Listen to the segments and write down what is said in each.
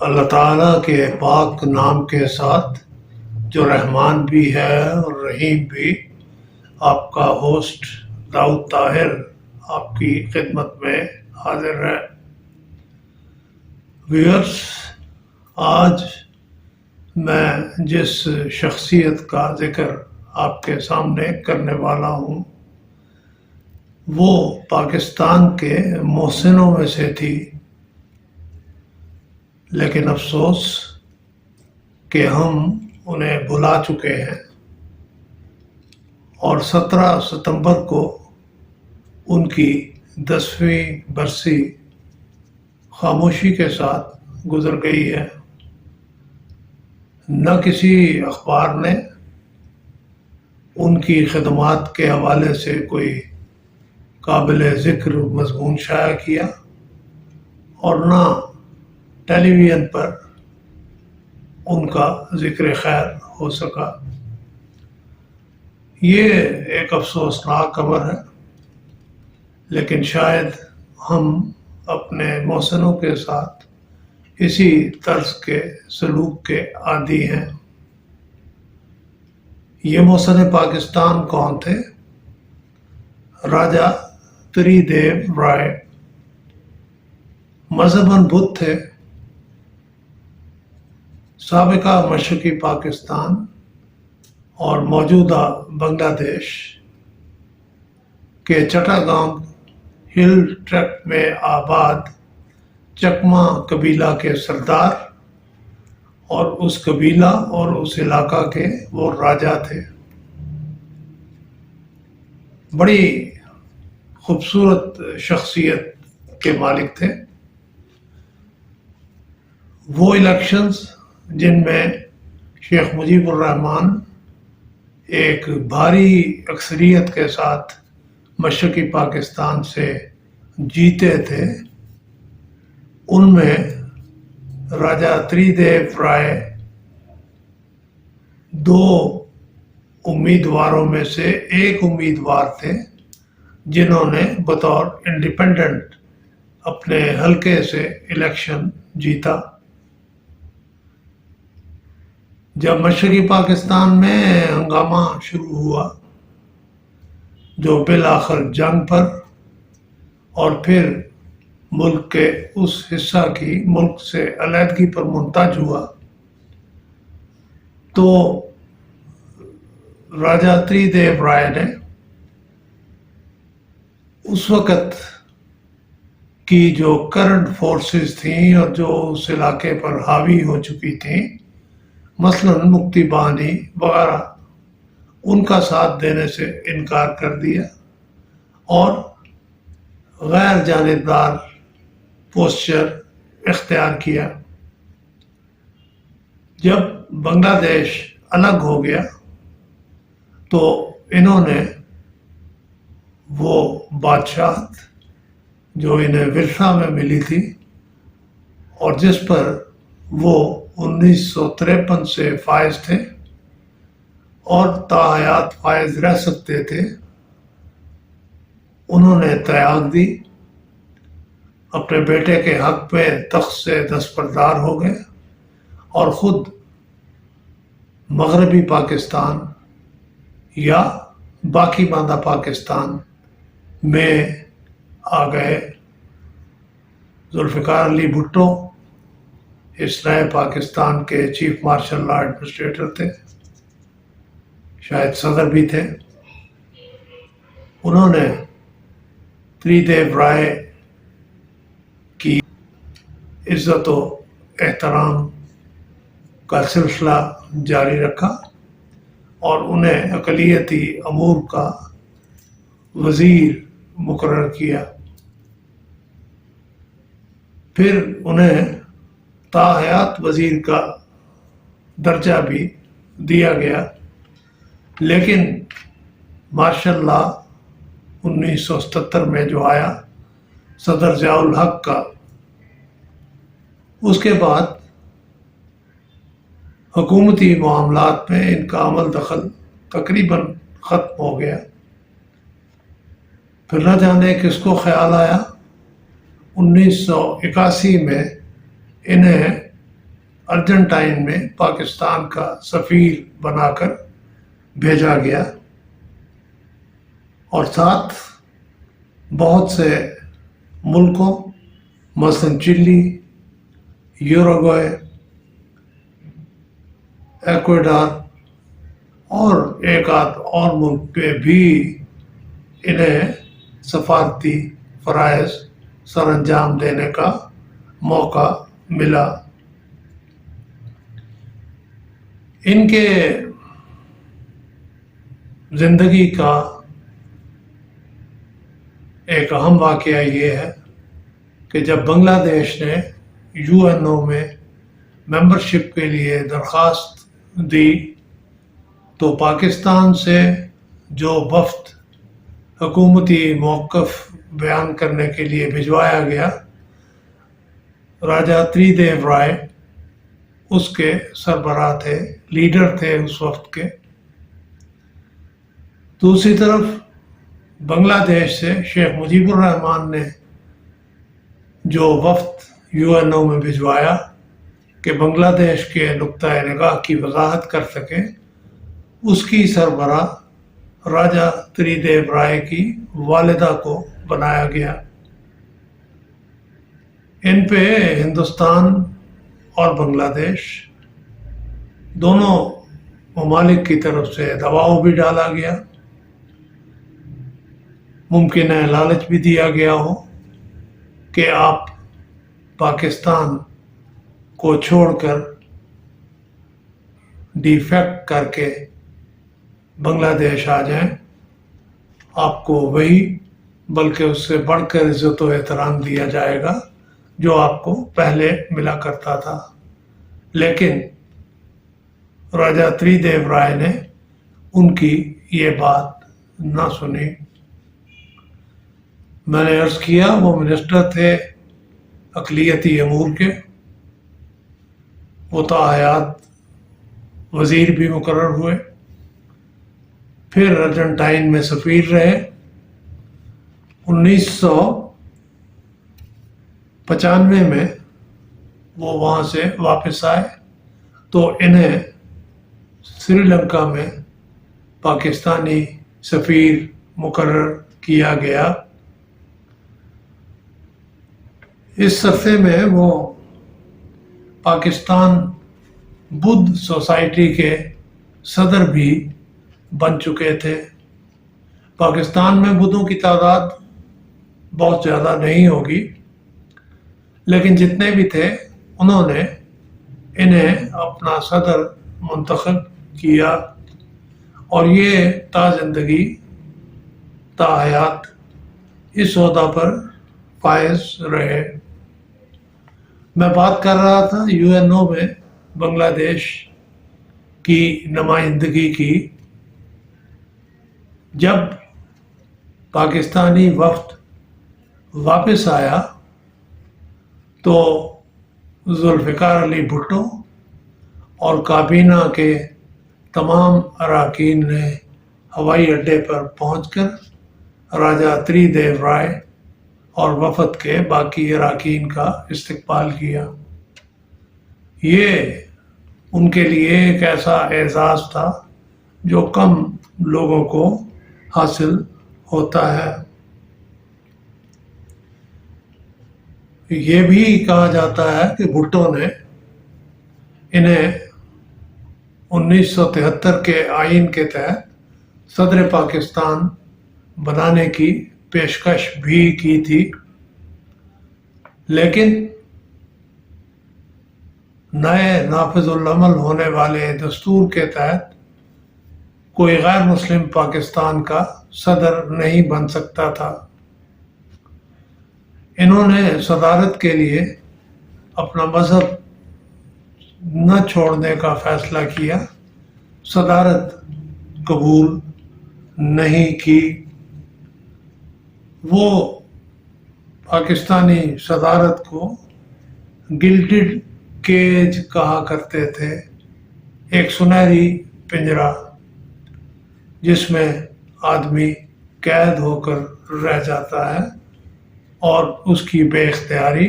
اللہ تعالیٰ کے پاک نام کے ساتھ جو رحمان بھی ہے اور رحیم بھی، آپ کا ہوسٹ داؤد طاہر آپ کی خدمت میں حاضر ہے۔ ویورز، آج میں جس شخصیت کا ذکر آپ کے سامنے کرنے والا ہوں وہ پاکستان کے محسنوں میں سے تھی، لیکن افسوس کہ ہم انہیں بھلا چکے ہیں، اور 17 ستمبر کو ان کی 10ویں برسی خاموشی کے ساتھ گزر گئی ہے۔ نہ کسی اخبار نے ان کی خدمات کے حوالے سے کوئی قابل ذکر مضمون شائع کیا، اور نہ ٹیلی ویژن پر ان کا ذکر خیر ہو سکا۔ یہ ایک افسوسناک خبر ہے، لیکن شاید ہم اپنے محسنوں کے ساتھ اسی طرز کے سلوک کے عادی ہیں۔ یہ محسن پاکستان کون تھے؟ راجہ تری دیو رائے مذہباً بدھ تھے۔ سابقہ مشرقی پاکستان اور موجودہ بنگلہ دیش کے چٹاگام ہل ٹریکٹ میں آباد چکما قبیلہ کے سردار اور اس قبیلہ اور اس علاقہ کے وہ راجہ تھے۔ بڑی خوبصورت شخصیت کے مالک تھے۔ وہ الیکشنز جن میں شیخ مجیب الرحمن ایک بھاری اکثریت کے ساتھ مشرقی پاکستان سے جیتے تھے، ان میں راجہ تری دیو رائے 2 امیدواروں میں سے ایک امیدوار تھے، جنہوں نے بطور انڈیپینڈنٹ اپنے حلقے سے الیکشن جیتا۔ جب مشرقی پاکستان میں ہنگامہ شروع ہوا، جو بالآخر جنگ پر اور پھر ملک کے اس حصہ کی ملک سے علیحدگی پر منتج ہوا، تو راجہ تری دیو رائے نے اس وقت کی جو کرنٹ فورسز تھیں اور جو اس علاقے پر حاوی ہو چکی تھیں، مثلاً مکتی بانی وغیرہ، ان کا ساتھ دینے سے انکار کر دیا اور غیر جانبدار پوسچر اختیار کیا۔ جب بنگلہ دیش الگ ہو گیا تو انہوں نے وہ بادشاہت جو انہیں ورثہ میں ملی تھی اور جس پر وہ 1953 سے فائز تھے اور تا حیات فائز رہ سکتے تھے، انہوں نے تیاگ دی، اپنے بیٹے کے حق میں تخت سے دستبردار ہو گئے اور خود مغربی پاکستان یا باقی ماندہ پاکستان میں آ گئے۔ ذوالفقار علی بھٹو اس نئے پاکستان کے چیف مارشل لا ایڈمنسٹریٹر تھے، شاید صدر بھی تھے۔ انہوں نے تری دیو رائے کی عزت و احترام کا سلسلہ جاری رکھا اور انہیں اقلیتی امور کا وزیر مقرر کیا۔ پھر انہیں تا حیات وزیر کا درجہ بھی دیا گیا، لیکن مارشل لا 1977 میں جو آیا صدر ضیاء الحق کا، اس کے بعد حکومتی معاملات میں ان کا عمل دخل تقریباً ختم ہو گیا۔ پھر نہ جانے کس کو خیال آیا 1981 میں انہیں ارجنٹائن میں پاکستان کا سفیر بنا کر بھیجا گیا، اور ساتھ بہت سے ملکوں مثلاً چلی، یوروگوئے، ایکویڈار اور ایک آدھ اور ملک پہ بھی انہیں سفارتی فرائض سر انجام دینے کا موقع ملا۔ ان کے زندگی کا ایک اہم واقعہ یہ ہے کہ جب بنگلہ دیش نے UN میں ممبرشپ کے لیے درخواست دی تو پاکستان سے جو وفد حکومتی موقف بیان کرنے کے لیے بھجوایا گیا، راجہ تری دیو رائے اس کے سربراہ تھے، لیڈر تھے اس وفد کے۔ دوسری طرف بنگلہ دیش سے شیخ مجیب الرحمان نے جو وفد UN میں بھجوایا کہ بنگلہ دیش کے نقطۂ نگاہ کی وضاحت کر سکے، اس کی سربراہ راجہ تری دیو رائے کی والدہ کو بنایا گیا۔ ان پہ ہندوستان اور بنگلہ دیش دونوں ممالک کی طرف سے دباؤ بھی ڈالا گیا، ممکن ہے لالچ بھی دیا گیا ہو کہ آپ پاکستان کو چھوڑ کر ڈیفیکٹ کر کے بنگلہ دیش آ جائیں، آپ کو وہی بلکہ اس سے بڑھ کر عزت و احترام دیا جائے گا جو آپ کو پہلے ملا کرتا تھا۔ لیکن راجہ تری دیو رائے نے ان کی یہ بات نہ سنی۔ میں نے عرض کیا وہ منسٹر تھے اقلیتی امور کے، وہ تاحیات وزیر بھی مقرر ہوئے، پھر ارجنٹائن میں سفیر رہے۔ 1995 میں وہ وہاں سے واپس آئے تو انہیں سری لنکا میں پاکستانی سفیر مقرر کیا گیا۔ اس عرصے میں وہ پاکستان بدھ سوسائٹی کے صدر بھی بن چکے تھے۔ پاکستان میں بدھوں کی تعداد بہت زیادہ نہیں ہوگی، لیکن جتنے بھی تھے انہوں نے انہیں اپنا صدر منتخب کیا، اور یہ تا زندگی تا حیات اس عہدہ پر فائز رہے۔ میں بات کر رہا تھا UNO میں بنگلہ دیش کی نمائندگی کی۔ جب پاکستانی وفد واپس آیا تو ذوالفقار علی بھٹو اور کابینہ کے تمام اراکین نے ہوائی اڈے پر پہنچ کر راجہ تری دیو رائے اور وفد کے باقی اراکین کا استقبال کیا۔ یہ ان کے لیے ایک ایسا اعزاز تھا جو کم لوگوں کو حاصل ہوتا ہے۔ یہ بھی کہا جاتا ہے کہ بھٹو نے انہیں 1973 کے آئین کے تحت صدر پاکستان بنانے کی پیشکش بھی کی تھی، لیکن نئے نافذ العمل ہونے والے دستور کے تحت کوئی غیر مسلم پاکستان کا صدر نہیں بن سکتا تھا۔ انہوں نے صدارت کے لیے اپنا مذہب نہ چھوڑنے کا فیصلہ کیا، صدارت قبول نہیں کی۔ وہ پاکستانی صدارت کو گلٹڈ کیج کہا کرتے تھے، ایک سنہری پنجرہ جس میں آدمی قید ہو کر رہ جاتا ہے اور اس کی بے اختیاری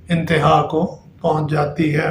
انتہا کو پہنچ جاتی ہے۔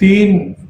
3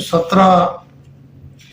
17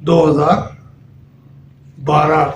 2012